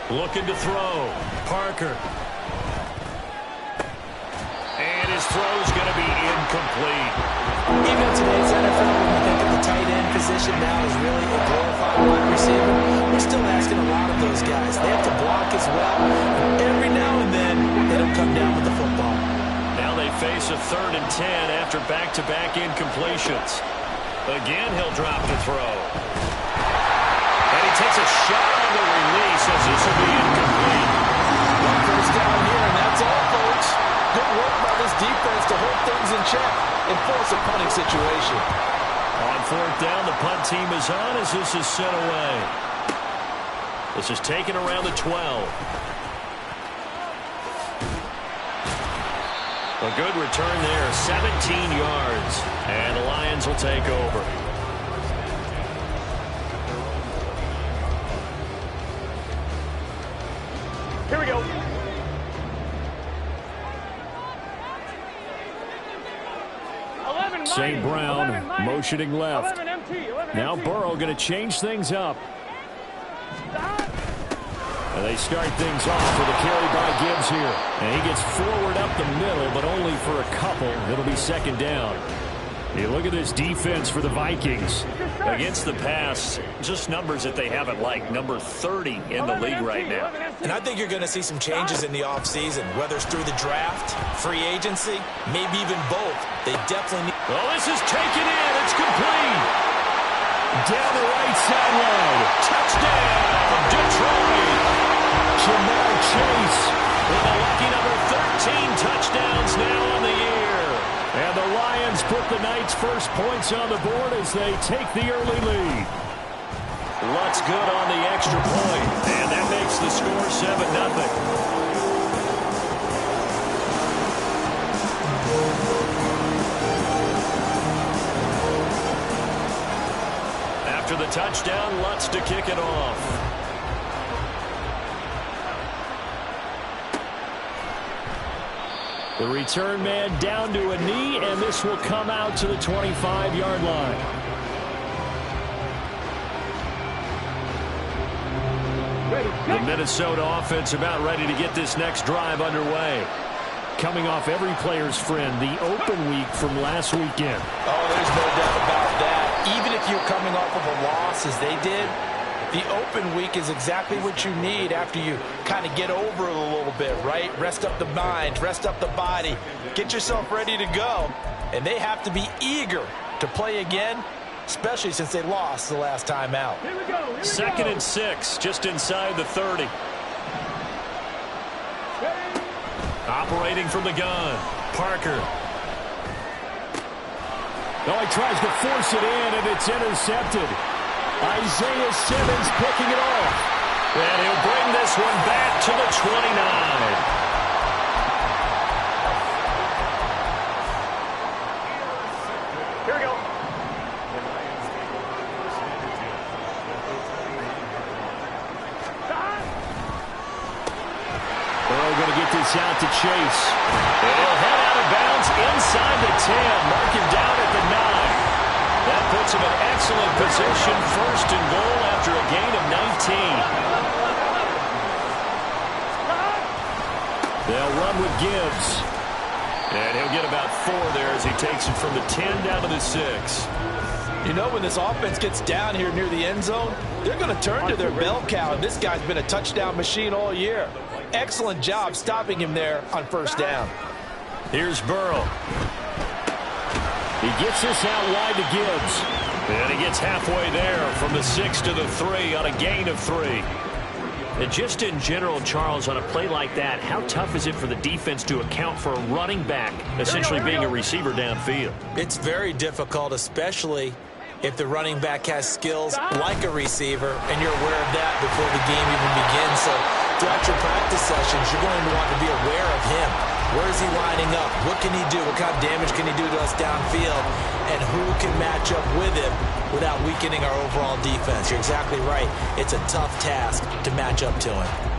Looking to throw. Parker. And his throw's going to be incomplete. Even in today's NFL, when you think of the tight end position now is really a glorified wide receiver, we're still asking a lot of those guys. They have to block as well. Every now and then, they don't come down with the football. Now they face a 3rd and 10 after back-to-back incompletions. Again, he'll drop to throw. And he takes a shot on the release as this will be incomplete. One first down here, and that's all, folks. Good work by this defense to hold things in check and force a punting situation. On 4th down, the punt team is on as this is sent away. This is taken around the 12. A good return there, 17 yards. And the Lions will take over. Here we go. St. Brown motioning left. Now Burrow going to change things up. And they start things off with a carry by Gibbs here. And he gets forward up the middle, but only for a couple. It'll be 2nd down. Hey, look at this defense for the Vikings. Against the pass, just numbers that they haven't liked. Number 30 in the league right now. And I think you're going to see some changes in the offseason, whether it's through the draft, free agency, maybe even both. They definitely need... Well, this is taken in. It's complete. Down the right sideline. Touchdown, Detroit. Jamar Chase with a lucky number 13 touchdowns now on the year. And the Lions put the Knights' first points on the board as they take the early lead. Lutz good on the extra point, and that makes the score 7-0. After the touchdown, Lutz to kick it off. The return man down to a knee, and this will come out to the 25-yard line. The Minnesota offense about ready to get this next drive underway. Coming off every player's friend, the open week from last weekend. Oh, there's no doubt about that. Even if you're coming off of a loss as they did, the open week is exactly what you need after you kind of get over it a little bit, right? Rest up the mind, rest up the body, get yourself ready to go. And they have to be eager to play again, especially since they lost the last time out. Here we go. 2nd and 6, just inside the 30. Operating from the gun, Parker. Oh, he tries to force it in, and it's intercepted. Isaiah Simmons picking it off. And he'll bring this one back to the 29. Here we go. Burrow going to get this out to Chase. And he'll head out of bounds inside the 10. Mark him down at the 9. That puts him in excellent position, 1st and goal after a gain of 19. They'll run with Gibbs. And he'll get about 4 there as he takes it from the 10 down to the 6. You know, when this offense gets down here near the end zone, they're going to turn to their bell cow. And this guy's been a touchdown machine all year. Excellent job stopping him there on 1st down. Here's Burrow. He gets this out wide to Gibbs. And he gets halfway there from the 6 to the 3 on a gain of 3. And just in general, Charles, on a play like that, how tough is it for the defense to account for a running back essentially being a receiver downfield? It's very difficult, especially if the running back has skills like a receiver, and you're aware of that before the game even begins. So throughout your practice sessions, you're going to want to be aware of him. Where is he lining up? What can he do? What kind of damage can he do to us downfield? And who can match up with him without weakening our overall defense? You're exactly right. It's a tough task to match up to him.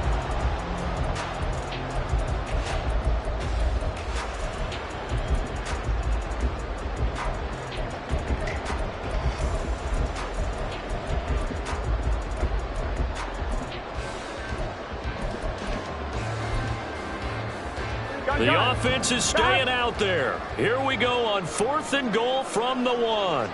The offense is staying out there. Here we go on 4th and goal from the 1.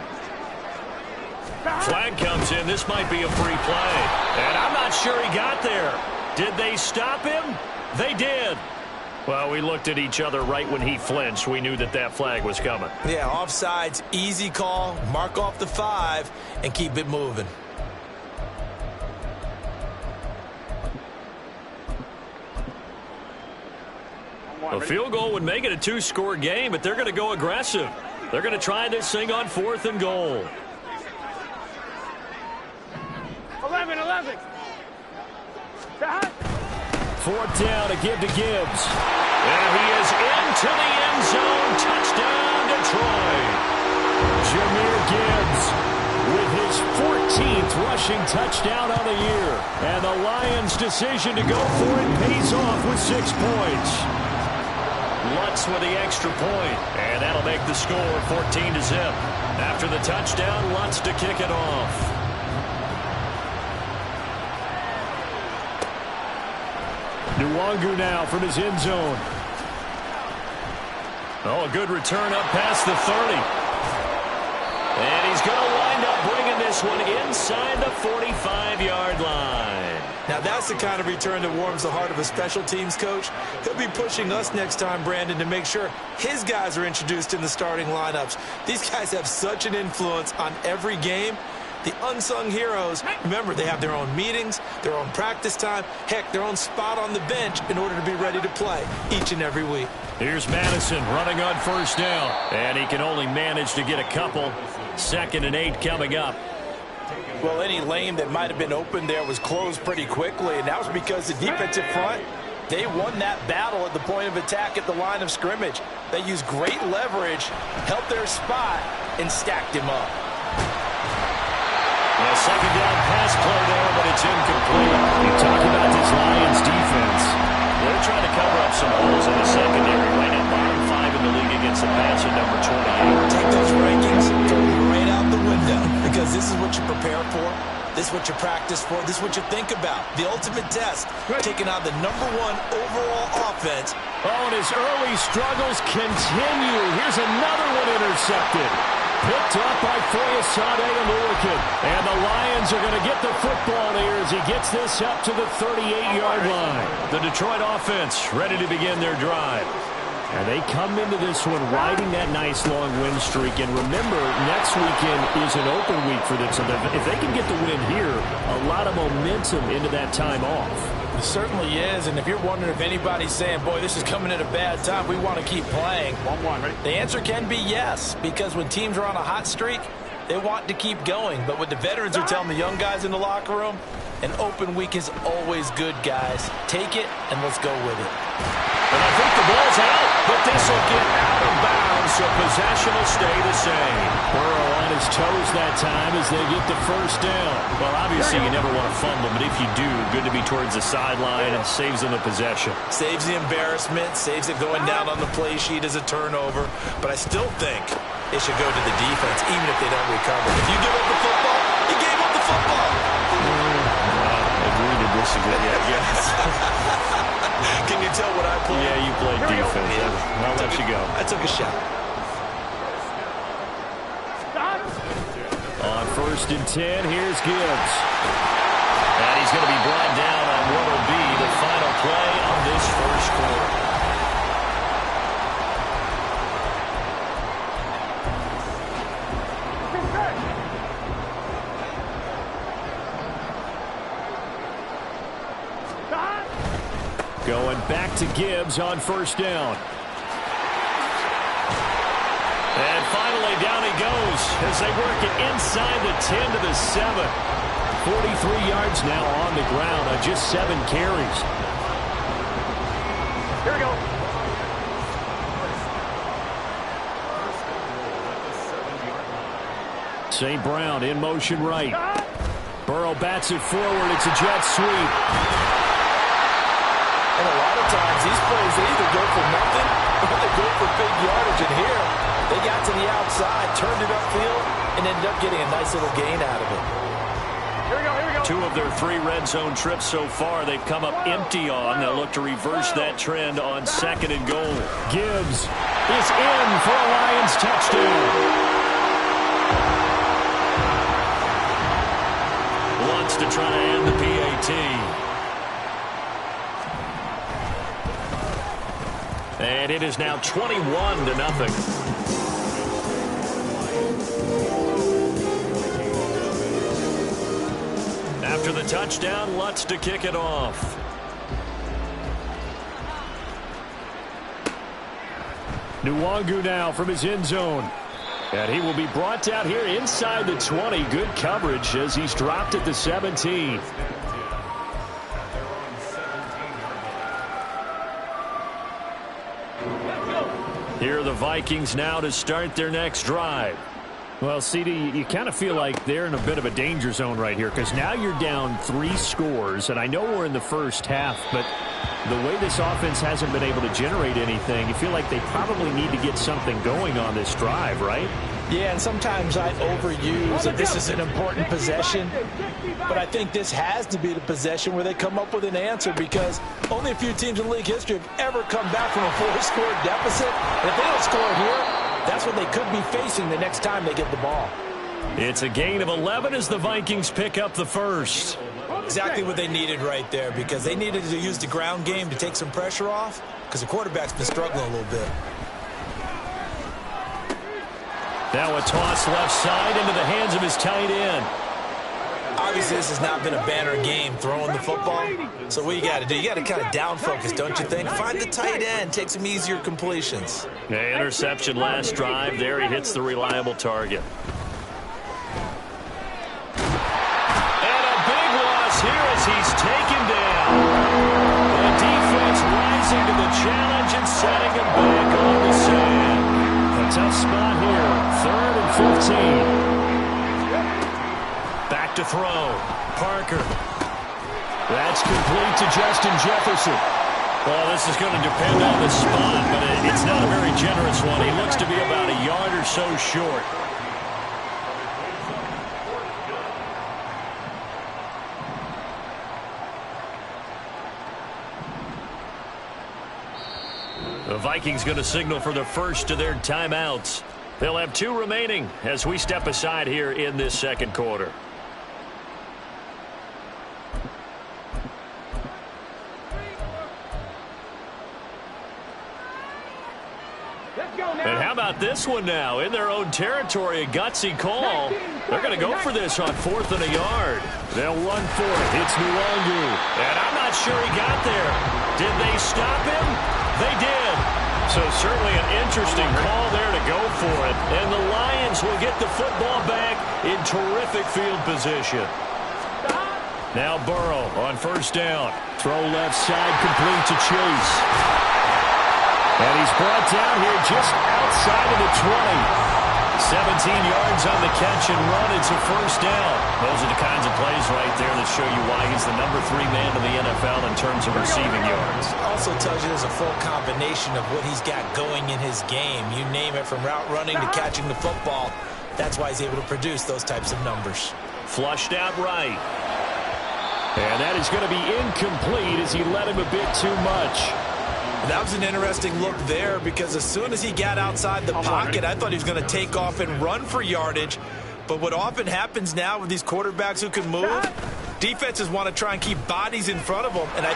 Flag comes in. This might be a free play. And I'm not sure he got there. Did they stop him? They did. Well, we looked at each other right when he flinched. We knew that that flag was coming. Yeah, offsides, easy call. Mark off the 5 and keep it moving. A field goal would make it a 2-score game, but they're going to go aggressive. They're going to try this thing on 4th and goal. 11. 4th down to give to Gibbs. And he is into the end zone. Touchdown, Detroit. Jahmyr Gibbs with his 14th rushing touchdown on the year. And the Lions' decision to go for it pays off with 6 points. Lutz with the extra point, and that'll make the score 14-0. After the touchdown, Lutz to kick it off. Nwangu now from his end zone. Oh, a good return up past the 30. And he's going to wind up bringing this one inside the 45-yard line. Now, that's the kind of return that warms the heart of a special teams coach. He'll be pushing us next time, Brandon, to make sure his guys are introduced in the starting lineups. These guys have such an influence on every game. The unsung heroes, remember, they have their own meetings, their own practice time, heck, their own spot on the bench in order to be ready to play each and every week. Here's Madison running on 1st down, and he can only manage to get a couple. 2nd and 8 coming up. Well, any lane that might have been open there was closed pretty quickly, and that was because the defensive front, they won that battle at the point of attack at the line of scrimmage. They used great leverage, held their spot, and stacked him up. A 2nd down pass play there, but it's incomplete. You talk about this Lions defense. They're trying to cover up some holes in the secondary. Right now, bottom 5 in the league against the pass at number 28. Take those rankings, throw them right out the window, because this is what you prepare for. This is what you practice for. This is what you think about. The ultimate test, taking on the #1 overall offense. Oh, and his early struggles continue. Here's another one intercepted. Picked up by Foyesade Oluwakin. And the Lions are going to get the football here as he gets this up to the 38-yard line. The Detroit offense ready to begin their drive. And they come into this one riding that nice long win streak. And remember, next weekend is an open week for them. So if they can get the win here, a lot of momentum into that time off. It certainly is, and if you're wondering if anybody's saying, boy, this is coming at a bad time, we want to keep playing, the answer can be yes, because when teams are on a hot streak, they want to keep going. But what the veterans are telling the young guys in the locker room, an open week is always good, guys. Take it, and let's go with it. And I think the ball's out, but this will get out of bounds, so possession will stay the same. Burrow on his toes that time as they get the 1st down. Well, obviously you never want to fumble, but if you do, good to be towards the sideline and saves them the possession. Saves the embarrassment, saves it going down on the play sheet as a turnover. But I still think it should go to the defense, even if they don't recover. If you give up the football, you gave up the football. Agree to disagree, I guess. Can you tell what I played? Yeah, you played defense. Yeah. I'll let you go. I took a shot. On 1st and 10, here's Gibbs. And he's going to be brought down on what will be the final play of this 1st quarter. Going back to Gibbs on 1st down. And finally, down he goes as they work it inside the 10 to the 7. 43 yards now on the ground on just 7 carries. Here we go. St. Brown in motion right. Burrow bats it forward. It's a jet sweep. And a lot of times, these plays, they either go for nothing or they go for big yardage. And here, they got to the outside, turned it upfield, and ended up getting a nice little gain out of it. 2 of their 3 red zone trips so far, they've come up empty on. They'll look to reverse that trend on 2nd and goal. Gibbs is in for a Lions touchdown. Wants to try to end the PAT. And it is now 21-0. After the touchdown, Lutz to kick it off. Nwangu now from his end zone. And he will be brought down here inside the 20. Good coverage as he's dropped at the 17. Here are the Vikings now to start their next drive. Well, CD, you kind of feel like they're in a bit of a danger zone right here because now you're down 3 scores, and I know we're in the first half, but the way this offense hasn't been able to generate anything, you feel like they probably need to get something going on this drive, right? Yeah, and sometimes I overuse that this is an important possession, but I think this has to be the possession where they come up with an answer because only a few teams in league history have ever come back from a 4-score deficit. And if they don't score here, that's what they could be facing the next time they get the ball. It's a gain of 11 as the Vikings pick up the first. Exactly what they needed right there because they needed to use the ground game to take some pressure off because the quarterback's been struggling a little bit. Now a toss left side into the hands of his tight end. Obviously, this has not been a banner game throwing the football. So what you got to do, you got to kind of down focus, don't you think? Find the tight end, take some easier completions. Yeah, interception last drive. There he hits the reliable target. And a big loss here as he's taken down. The defense rising to the challenge and setting him back on the sand. A tough spot here. 3rd and 15. Back to throw. Parker. That's complete to Justin Jefferson. Well, this is going to depend on the spot, but it's not a very generous one. He looks to be about a yard or so short. The Vikings going to signal for the first of their timeouts. They'll have 2 remaining as we step aside here in this second quarter. And how about this one now? In their own territory, a gutsy call. They're going to go for this on 4th and a yard. They'll run for it. It's Nwangu. And I'm not sure he got there. Did they stop him? They did. So certainly an interesting call there to go for it. And the Lions will get the football back in terrific field position. Now Burrow on 1st down. Throw left side complete to Chase. And he's brought down here just outside of the 20. 17 yards on the catch and run. It's a 1st down. Those are the kinds of plays right there that show you why he's the number 3 man in the NFL in terms of receiving yards. Also tells you there's a full combination of what he's got going in his game. You name it, from route running to catching the football. That's why he's able to produce those types of numbers. Flushed out right. And that is going to be incomplete as he led him a bit too much. That was an interesting look there because as soon as he got outside the pocket, I thought he was going to take off and run for yardage. But what often happens now with these quarterbacks who can move, defenses want to try and keep bodies in front of them. And that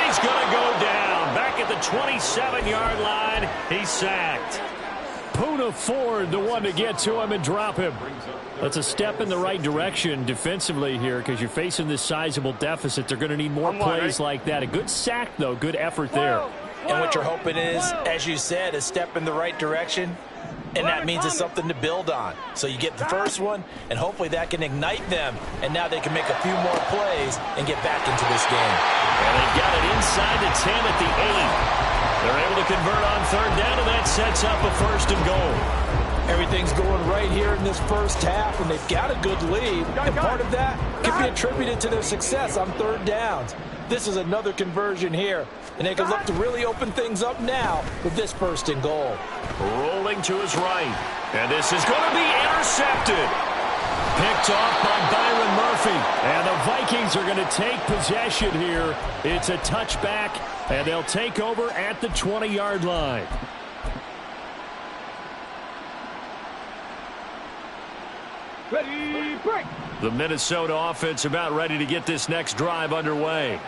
he's going to go down. Back at the 27-yard line, he's sacked. Poona Ford, the one to get to him and drop him. That's a step in the right direction defensively here because you're facing this sizable deficit. They're going to need more plays like that. A good sack, though. Good effort there. And what you're hoping is, as you said, a step in the right direction, and that means it's something to build on. So you get the first one, and hopefully that can ignite them, and now they can make a few more plays and get back into this game. And they've got it inside the 10 at the 8. They're able to convert on 3rd down, and that sets up a 1st and goal. Everything's going right here in this first half, and they've got a good lead. And part of that can be attributed to their success on 3rd downs. This is another conversion here, and they can look to really open things up now with this 1st and goal. Rolling to his right, and this is going to be intercepted. Picked off by Byron Murphy. And the Vikings are going to take possession here. It's a touchback, and they'll take over at the 20-yard line. Ready, break. The Minnesota offense about ready to get this next drive underway.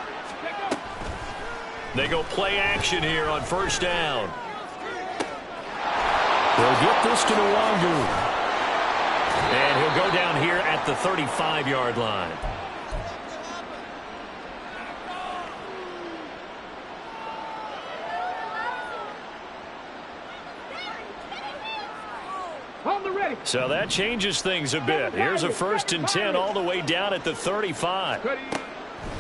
They go play action here on first down. They'll get this to Nwangu. And he'll go down here at the 35-yard line. So that changes things a bit. Here's a 1st and 10 all the way down at the 35.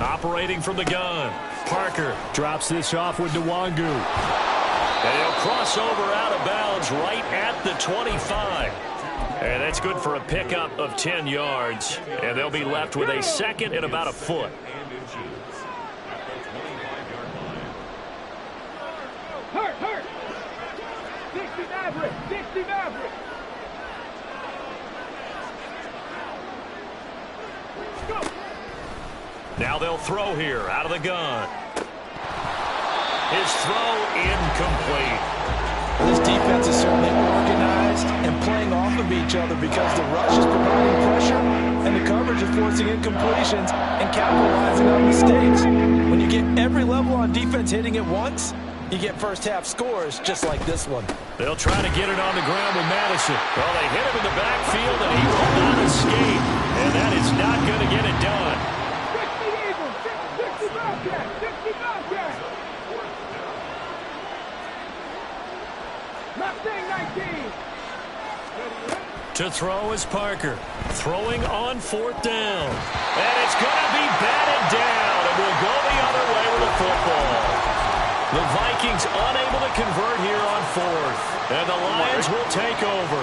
Operating from the gun. Parker drops this off with Nwangu. And he'll cross over out of bounds right at the 25. And that's good for a pickup of 10 yards. And they'll be left with a 2nd and about a foot. Hurt. 60 Maverick. 60 Maverick. Go. Now they'll throw here out of the gun. His throw incomplete. This defense is certainly organized and playing off of each other because the rush is providing pressure and the coverage is forcing incompletions and capitalizing on mistakes. When you get every level on defense hitting at once, you get first-half scores just like this one. They'll try to get it on the ground with Madison. Well, they hit him in the backfield, and he will not escape. And that is not going to get it done. 60 Eagles. 60 Bobcats. 60 Bobcats. Mustang 19. To throw is Parker. Throwing on 4th down. And it's going to be batted down, and we'll go the other way with the football. The Vikings unable to convert here on 4th. And the Lions will take over.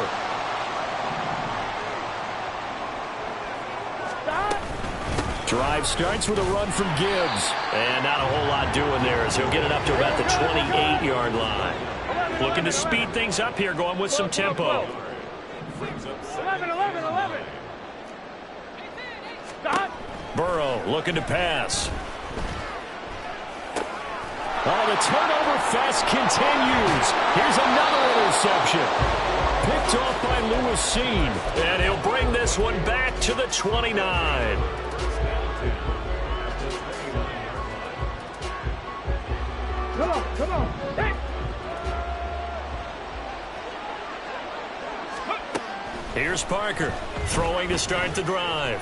Drive starts with a run from Gibbs. And not a whole lot doing there as he'll get it up to about the 28-yard line. Looking to speed things up here, going with some tempo. 11. Stop. Burrow looking to pass. Oh, the turnover fest continues. Here's another interception. Picked off by Lewis Seen. And he'll bring this one back to the 29. Come on. Hey. Here's Parker throwing to start the drive.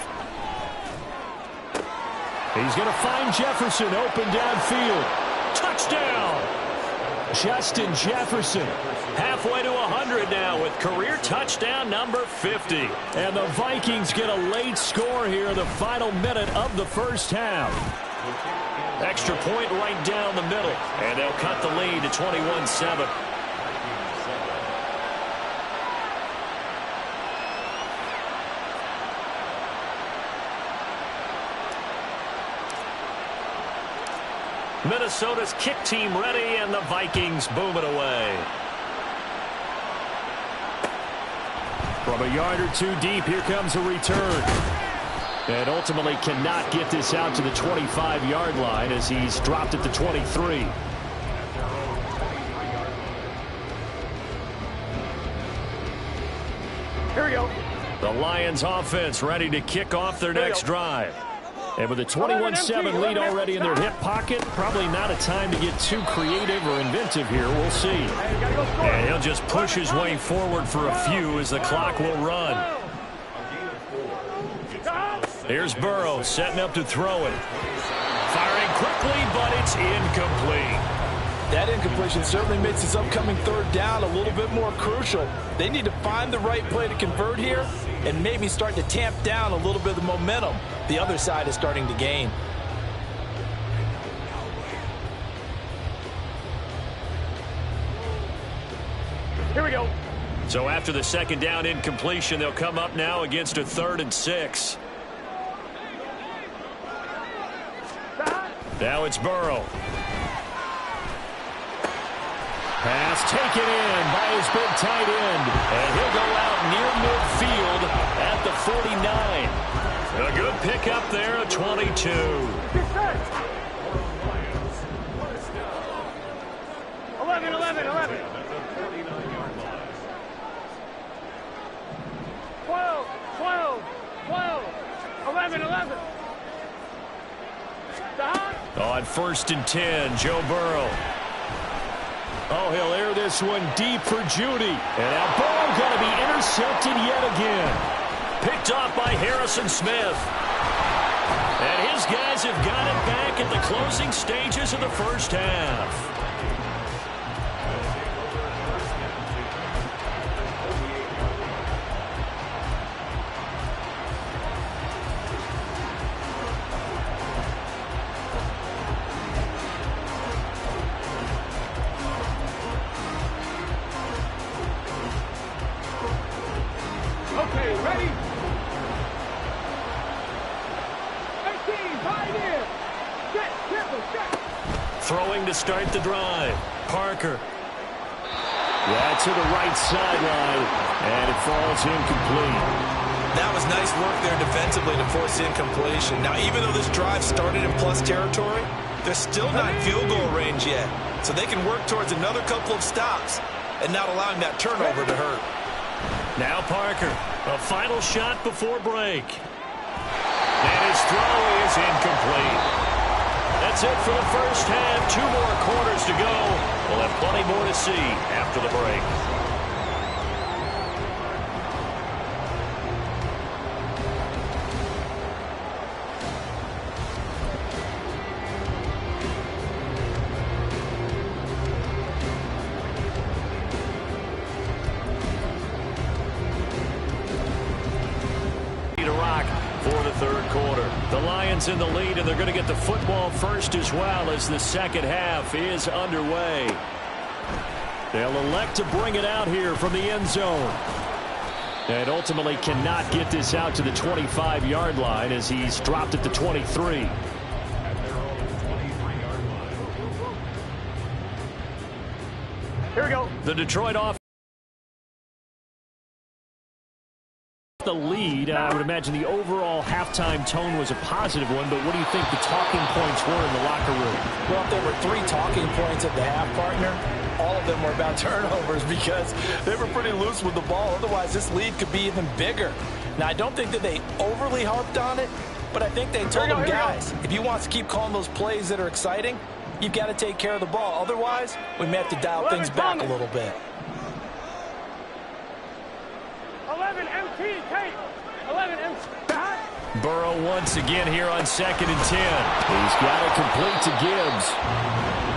He's going to find Jefferson open downfield. Touchdown! Justin Jefferson halfway to 100 now with career touchdown number 50. And the Vikings get a late score here in the final minute of the first half. Extra point right down the middle. And they'll cut the lead to 21-7. Minnesota's kick team ready, and the Vikings boom it away. From a yard or two deep, here comes a return. And ultimately cannot get this out to the 25-yard line as he's dropped at the 23. Here we go. The Lions offense ready to kick off their next drive. And with a 21-7 lead already in their hip pocket, probably not a time to get too creative or inventive here. We'll see. And he'll just push his way forward for a few as the clock will run. Here's Burrow setting up to throw it. Firing quickly, but it's incomplete. That incompletion certainly makes this upcoming 3rd down a little bit more crucial. They need to find the right play to convert here and maybe start to tamp down a little bit of the momentum the other side is starting to gain. Here we go. So after the 2nd down incompletion, they'll come up now against a 3rd and 6. Now it's Burrow. Pass taken in by his big tight end. And he'll go out near midfield at the 49. A good pickup there, a 22. 11. 11. On 1st and 10, Joe Burrow. Oh, he'll air this one deep for Judy. And now Burrow going to be intercepted yet again. Picked off by Harrison Smith. And his guys have got it back at the closing stages of the first half. Okay, ready? 18, pioneer. Set. Throwing to start the drive. Parker. That's to the right sideline, and it falls incomplete. That was nice work there defensively to force incompletion. Now, even though this drive started in plus territory, they're still not in field goal range yet. So they can work towards another couple of stops and not allowing that turnover to hurt. Now Parker, a final shot before break. And his throw is incomplete. That's it for the first half. 2 more quarters to go. We'll have plenty more to see after the break. For the third quarter. The Lions in the lead, and they're going to get the football first as well as the second half is underway. They'll elect to bring it out here from the end zone. And ultimately cannot get this out to the 25-yard line as he's dropped at the 23. Here we go. The Detroit offense. The lead, I would imagine the overall halftime tone was a positive one, but what do you think the talking points were in the locker room? Well, if there were 3 talking points at the half, partner, all of them were about turnovers because they were pretty loose with the ball. Otherwise, this lead could be even bigger. Now, I don't think that they overly harped on it, but I think they told them, guys, if you want to keep calling those plays that are exciting, you've got to take care of the ball. Otherwise, we may have to dial things back a little bit. 11 MT tape. 11 MT. Burrow once again here on 2nd and 10. He's got it complete to Gibbs.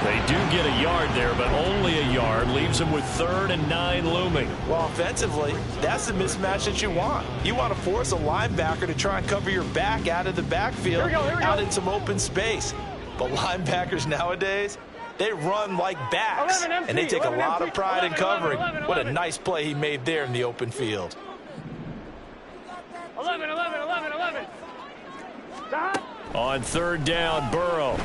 They do get a yard there, but only a yard. Leaves them with 3rd and 9 looming. Well, offensively, that's the mismatch that you want. You want to force a linebacker to try and cover your back out of the backfield, out in some open space. But linebackers nowadays, they run like backs, and they take a lot of pride in covering. What a nice play he made there in the open field. 11. On 3rd down, Burrow.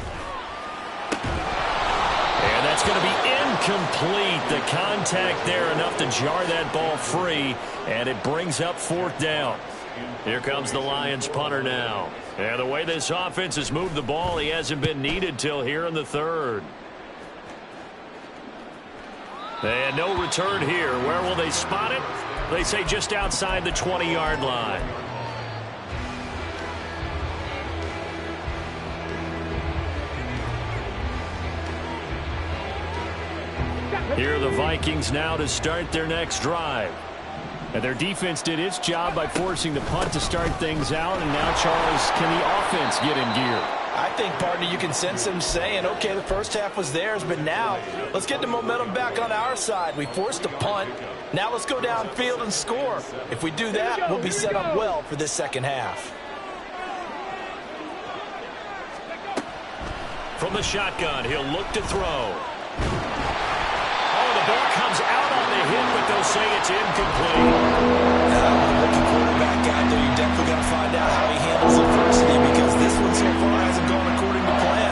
And that's going to be incomplete. The contact there enough to jar that ball free, and it brings up 4th down. Here comes the Lions punter now. And the way this offense has moved the ball, he hasn't been needed till here in the 3rd. And no return here. Where will they spot it? They say just outside the 20-yard line. Here are the Vikings now to start their next drive. And their defense did its job by forcing the punt to start things out. And now, Charles, can the offense get in gear? I think, partner, you can sense them saying, okay, the first half was theirs, but now let's get the momentum back on our side. We forced a punt. Now let's go downfield and score. If we do that, we'll be set up well for this second half. From the shotgun, he'll look to throw. Oh, the ball comes out on the hit, but they'll say it's incomplete. Rookie quarterback out there, you definitely got to find out how he handles adversity, because this one so far hasn't gone according to plan.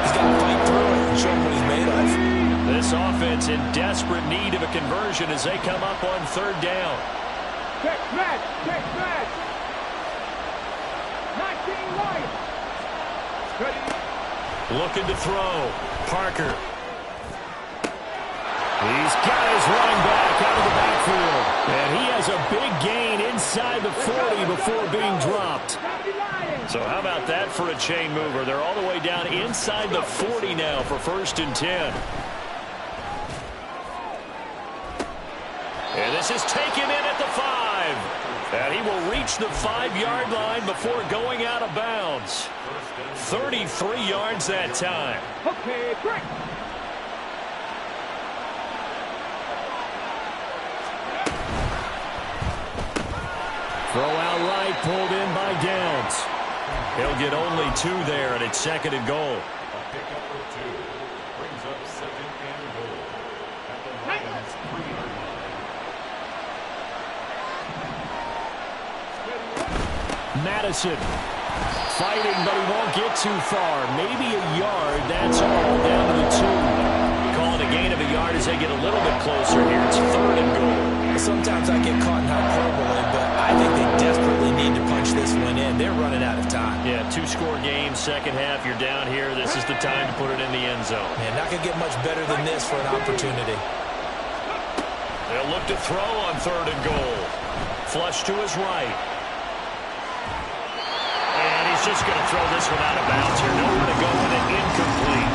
He's got to fight through it and show him what he's made of. This offense in desperate need of a conversion as they come up on 3rd down. Check smash. Looking to throw. Parker. He's got his running back out of the backfield. And he has a big gain inside the 40 before being dropped. So how about that for a chain mover? They're all the way down inside the 40 now for 1st and 10. And this is taken in at the 5. And he will reach the 5-yard line before going out of bounds. 33 yards that time. Okay, great. Throw out right, pulled in by Downs. He'll get only 2 there, and it's 2nd and goal. Madison fighting, but he won't get too far. Maybe a yard. That's all, down to the 2. Calling a gain of a yard as they get a little bit closer here. It's 3rd and goal. Sometimes I get caught in hyperbole, but I think they desperately need to punch this one in. They're running out of time. Yeah, 2-score game, second half. You're down here. This is the time to put it in the end zone. Man, not going to get much better than this for an opportunity. They'll look to throw on 3rd and goal. Flush to his right. And he's just going to throw this one out of bounds here. Nowhere to go with it. Incomplete.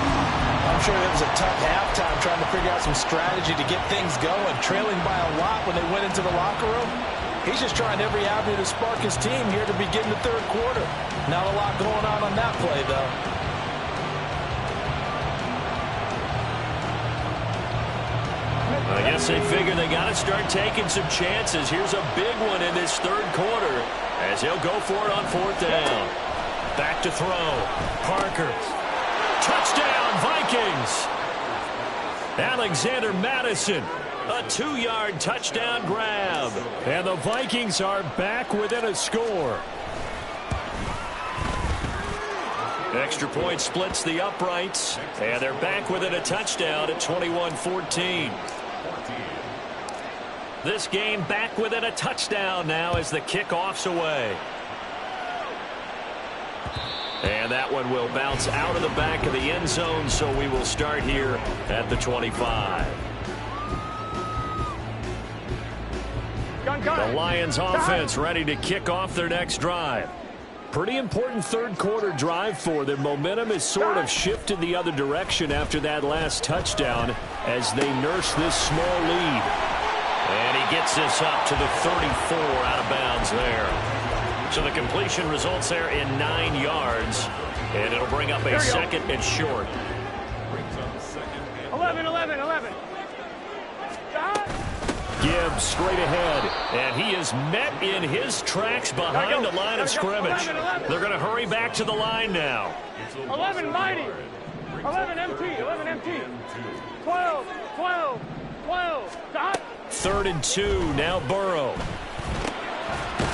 I'm sure it was a tough halftime trying to figure out some strategy to get things going, trailing by a lot when they went into the locker room. He's just trying every avenue to spark his team here to begin the 3rd quarter. Not a lot going on that play, though. I guess they figure they got to start taking some chances. Here's a big one in this 3rd quarter as he'll go for it on 4th down. Back to throw. Parker. Touchdown, Vikings. Alexander Madison. A 2-yard touchdown grab. And the Vikings are back within a score. Extra point splits the uprights. And they're back within a touchdown at 21-14. This game back within a touchdown now as the kickoff's away. And that one will bounce out of the back of the end zone, so we will start here at the 25. The Lions offense ready to kick off their next drive. Pretty important 3rd quarter drive for them. Momentum has sort of shifted the other direction after that last touchdown as they nurse this small lead. And he gets this up to the 34 out of bounds there. So the completion results there in 9 yards. And it'll bring up a 2nd and short. 11. Gibbs straight ahead. And he is met in his tracks behind the line of scrimmage. They're going to hurry back to the line now. 11 mighty. 11 empty. 12. 3rd and 2. Now Burrow.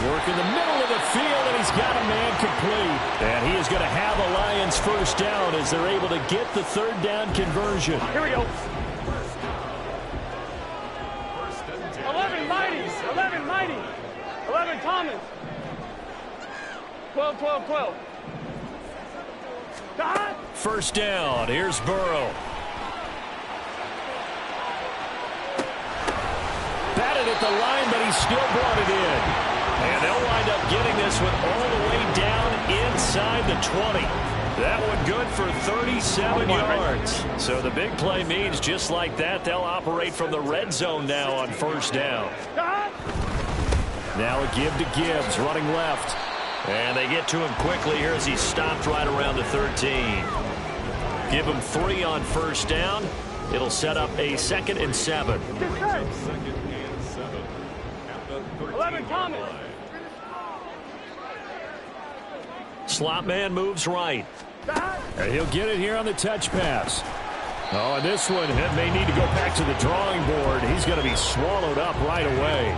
Work in the middle of the field, and he's got a man complete. And he is going to have a Lions 1st down as they're able to get the 3rd down conversion. Here we go. 11 mighty. 11 Thomas. 12. 1st down. Here's Burrow. Batted at the line, but he still brought it in. And they'll wind up getting this one all the way down inside the 20. That one good for 37 yards. So the big play means just like that, they'll operate from the red zone now on 1st down. Now a give to Gibbs, running left. And they get to him quickly here as he's stopped right around the 13. Give him 3 on 1st down. It'll set up a 2nd and 7. 11 Thomas. Slot man moves right. And he'll get it here on the touch pass. Oh, and this one may need to go back to the drawing board. He's going to be swallowed up right away.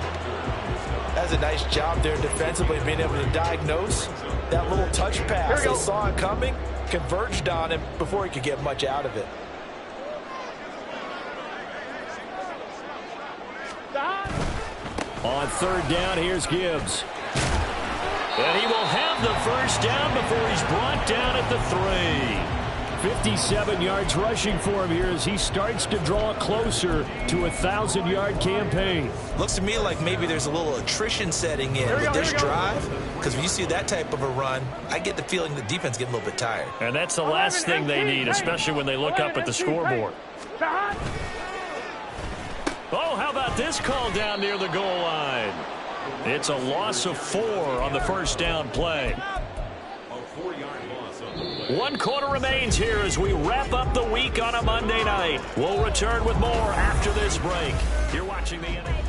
That's a nice job there defensively, being able to diagnose that little touch pass. They saw it coming, converged on him before he could get much out of it. On 3rd down, here's Gibbs. And he will have the first down before he's brought down at the 3. 57 yards rushing for him here as he starts to draw closer to a 1,000-yard campaign. Looks to me like maybe there's a little attrition setting in with this drive, because when you see that type of a run, I get the feeling the defense getting a little bit tired. And that's the last thing they need, especially when they look up at the scoreboard. Oh, how about this call down near the goal line? It's a loss of 4 on the first down play. 1 quarter remains here as we wrap up the week on a Monday night. We'll return with more after this break. You're watching the NFL.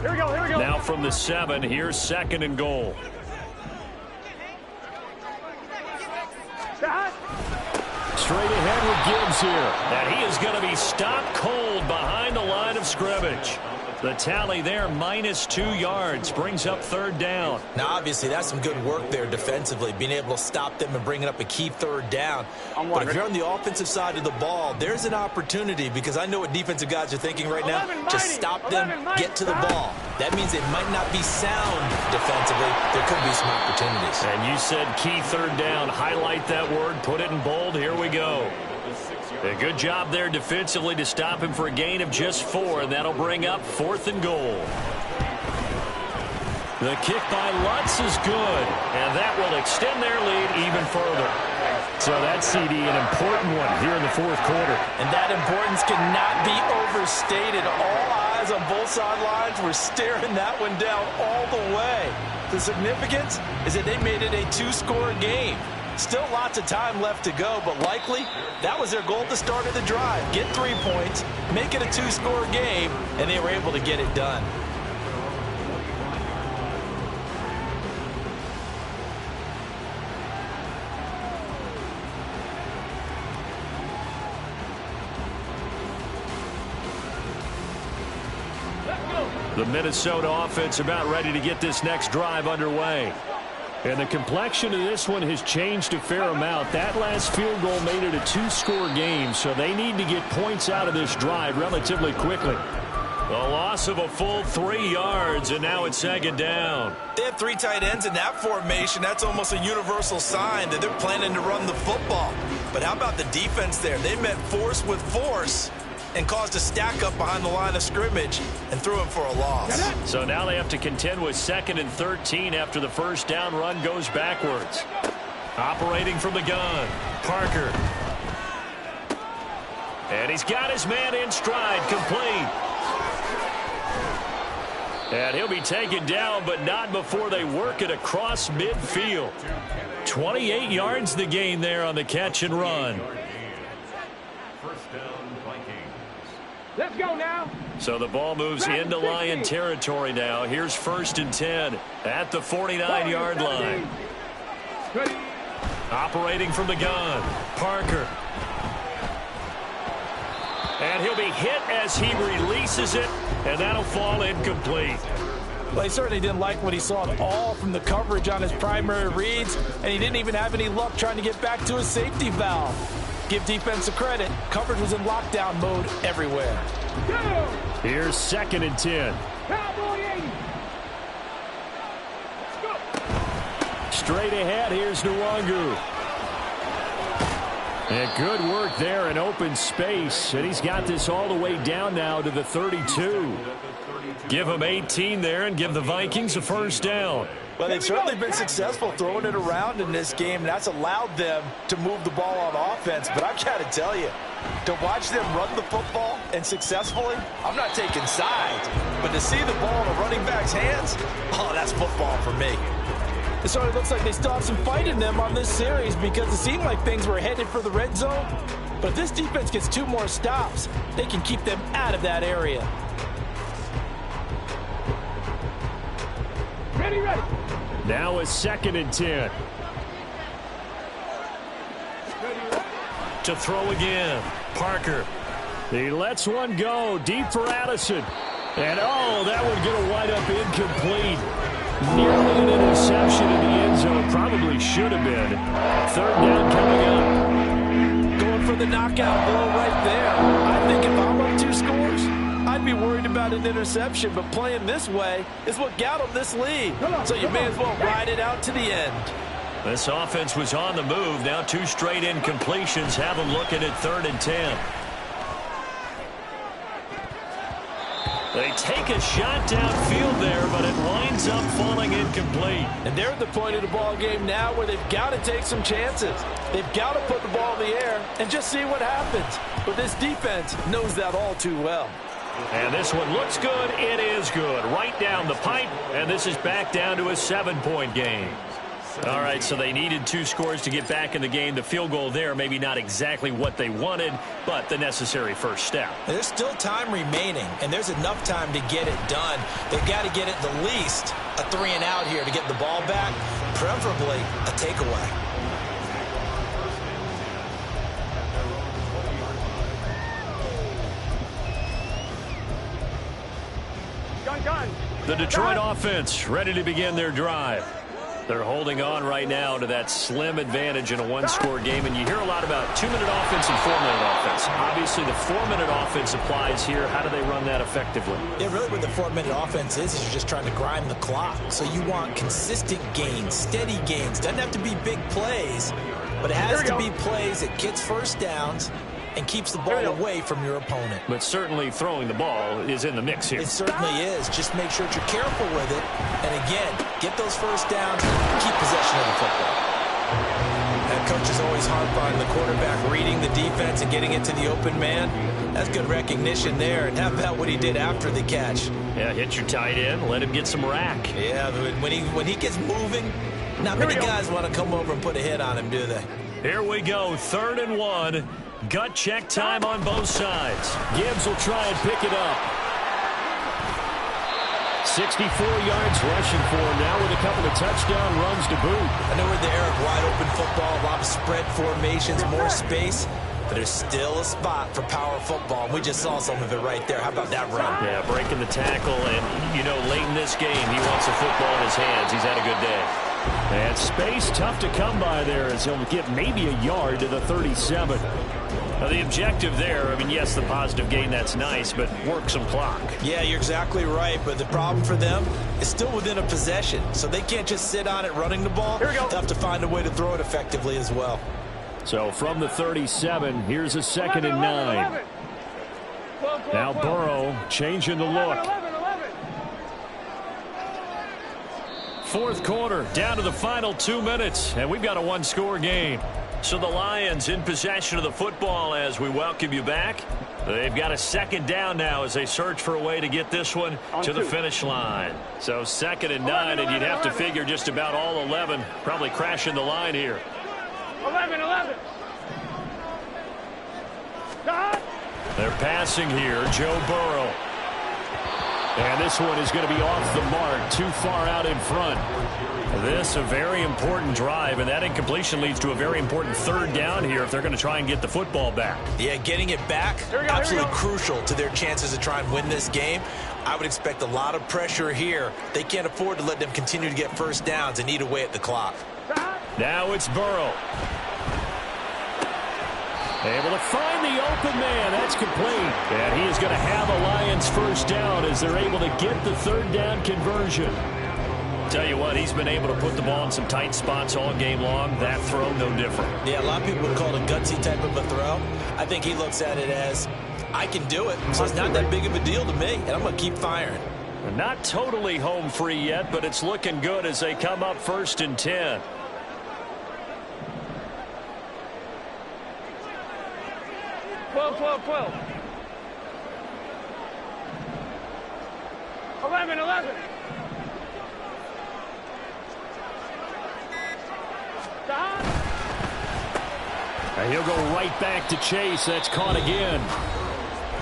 Here we go. Now from the 7, here's 2nd and goal. Straight ahead with Gibbs here. And he is going to be stopped cold behind the line of scrimmage. The tally there, -2 yards, brings up 3rd down. Now, obviously, that's some good work there defensively, being able to stop them and bringing up a key 3rd down. But if you're on the offensive side of the ball, there's an opportunity, because I know what defensive guys are thinking right now. Just stop them, get to the ball. That means it might not be sound defensively. There could be some opportunities. And you said key 3rd down. Highlight that word, put it in bold. Here we go. A good job there defensively to stop him for a gain of just 4, and that'll bring up 4th and goal. The kick by Lutz is good, and that will extend their lead even further. So that's, CD, an important one here in the 4th quarter. And that importance cannot be overstated. All eyes on both sidelines were staring that one down all the way. The significance is that they made it a 2-score game. Still lots of time left to go, but likely that was their goal at the start of the drive. Get 3 points, make it a 2-score game, and they were able to get it done. The Minnesota offense about ready to get this next drive underway. And the complexion of this one has changed a fair amount. That last field goal made it a 2-score game, so they need to get points out of this drive relatively quickly. A loss of a full 3 yards, and now it's 2nd down. They have 3 tight ends in that formation. That's almost a universal sign that they're planning to run the football. But how about the defense there? They met force with force and caused a stack up behind the line of scrimmage and threw him for a loss. So now they have to contend with 2nd and 13 after the first down run goes backwards. Operating from the gun, Parker. And he's got his man in stride, complete. And he'll be taken down, but not before they work it across midfield. 28 yards the gain there on the catch and run. Let's go now. So the ball moves into Lion territory now. Here's 1st and 10 at the 49-yard line. Operating from the gun, Parker. And he'll be hit as he releases it, and that'll fall incomplete. Well, he certainly didn't like what he saw at all from the coverage on his primary reads, and he didn't even have any luck trying to get back to his safety valve. Give defense a credit. Coverage was in lockdown mode everywhere. Here's 2nd and 10. Straight ahead, here's Nwangu. And good work there in open space. And he's got this all the way down now to the 32. Give him 18 there and give the Vikings a first down. Well, they've certainly been successful throwing it around in this game, and that's allowed them to move the ball on offense. But I've got to tell you, to watch them run the football and successfully, I'm not taking sides, but to see the ball in a running back's hands, oh, that's football for me. It sort of looks like they still have some fight in them on this series because it seemed like things were headed for the red zone. But if this defense gets 2 more stops, they can keep them out of that area. Ready. Now it's 2nd and 10. To throw again, Parker. He lets one go deep for Addison. And, oh, that one going to wind up incomplete. Nearly an interception in the end zone. Probably should have been. Third down coming up. Going for the knockout blow right there. I think if I'm up 2 scores, I'd be worried about an interception, but playing this way is what got them this lead. So you may as well ride it out to the end. This offense was on the move. Now 2 straight incompletions have them looking at 3rd and 10. They take a shot downfield there, but it winds up falling incomplete. And they're at the point of the ball game now where they've got to take some chances. They've got to put the ball in the air and just see what happens. But this defense knows that all too well. And this one looks good. It is good. Right down the pipe, and this is back down to a 7-point game. All right, so they needed 2 scores to get back in the game. The field goal there, maybe not exactly what they wanted, but the necessary first step. There's still time remaining, and there's enough time to get it done. They've got to get it the least a 3-and-out here to get the ball back, preferably a takeaway. The Detroit offense ready to begin their drive. They're holding on right now to that slim advantage in a 1-score game, and you hear a lot about 2-minute offense and 4-minute offense. Obviously, the 4-minute offense applies here. How do they run that effectively? Yeah, really what the 4-minute offense is you're just trying to grind the clock. So you want consistent gains, steady gains. Doesn't have to be big plays, but it has to be plays that gets first downs and keeps the ball away from your opponent. But certainly throwing the ball is in the mix here. It certainly is. Just make sure that you're careful with it. And again, get those first downs, keep possession of the football. That coach is always harp on the quarterback reading the defense and getting it to the open man. That's good recognition there. And how about what he did after the catch? Yeah, hit your tight end, let him get some rack. Yeah, when he gets moving, not many guys want to come over and put a hit on him, do they? Here we go, 3rd and 1. Gut check time on both sides. Gibbs will try and pick it up. 64 yards rushing for him now with a couple of touchdown runs to boot. I know we're in the era of wide-open football, a lot of spread formations, more space, but there's still a spot for power football. We just saw some of it right there. How about that run? Yeah, breaking the tackle, and, you know, late in this game, he wants the football in his hands. He's had a good day. And space tough to come by there as he'll get maybe a yard to the 37. Now, the objective there, I mean, yes, the positive gain, that's nice, but work some clock. Yeah, you're exactly right, but the problem for them is still within a possession, so they can't just sit on it running the ball. Here we go. They have to find a way to throw it effectively as well. So from the 37, here's a 2nd and 9. Now Burrow changing the look. 4th quarter, down to the final 2 minutes, and we've got a 1-score game. So the Lions in possession of the football as we welcome you back. They've got a 2nd down now as they search for a way to get this one to the finish line. So 2nd and 9, and you'd have to figure just about all 11 probably crashing the line here. 11. They're passing here, Joe Burrow. And this one is going to be off the mark, too far out in front. This a very important drive, and that incompletion leads to a very important 3rd down here if they're going to try and get the football back. Yeah, getting it back, absolutely crucial to their chances to try and win this game. I would expect a lot of pressure here. They can't afford to let them continue to get first downs and eat away at the clock. Now it's Burrow. Able to find the open man. That's complete. And he is going to have a Lions first down as they're able to get the 3rd down conversion. Tell you what, he's been able to put the ball in some tight spots all game long. That throw, no different. Yeah, a lot of people would call it a gutsy type of a throw. I think he looks at it as, I can do it, so it's not that big of a deal to me, and I'm going to keep firing. Not totally home free yet, but it's looking good as they come up 1st and 10. Twelve. 11. And he'll go right back to Chase. That's caught again.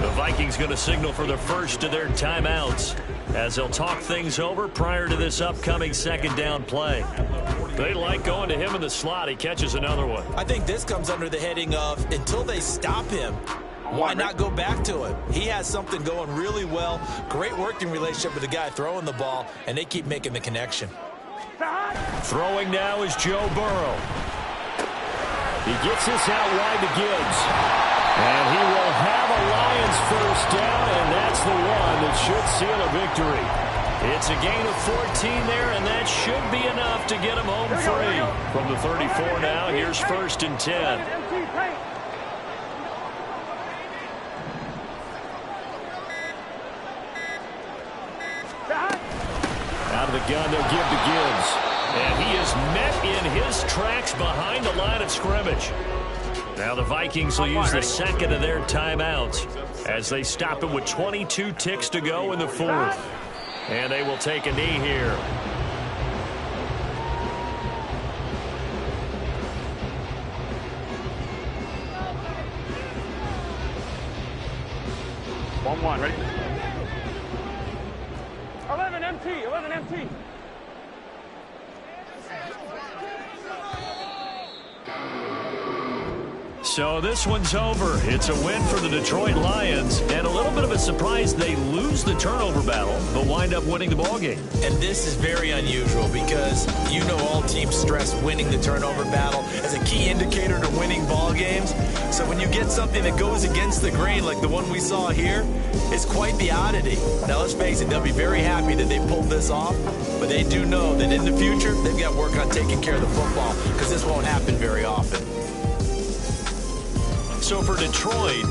The Vikings going to signal for the first of their timeouts as they'll talk things over prior to this upcoming 2nd down play. They like going to him in the slot. He catches another one. I think this comes under the heading of until they stop him, Why not go back to it? He has something going really well. Great working relationship with the guy throwing the ball, and they keep making the connection. Throwing now is Joe Burrow. He gets this out wide to Gibbs. And he will have a Lions first down, and that's the one that should seal a victory. It's a gain of 14 there, and that should be enough to get him home free. From the 34 now, here's 1st and 10. Out of the gun, they'll give to Gibbs. And he is met in his tracks behind the line of scrimmage. Now the Vikings will use the second of their timeouts as they stop him with 22 ticks to go in the 4th. And they will take a knee here. One, ready? 11 MT, 11 MT. So this one's over. It's a win for the Detroit Lions, and a little bit of a surprise they lose the turnover battle, but wind up winning the ballgame. And this is very unusual because you know all teams stress winning the turnover battle as a key indicator to winning ball games. So when you get something that goes against the grain like the one we saw here, it's quite the oddity. Now let's face it, they'll be very happy that they pulled this off, but they do know that in the future they've got to work on taking care of the football because this won't happen very often. So for Detroit,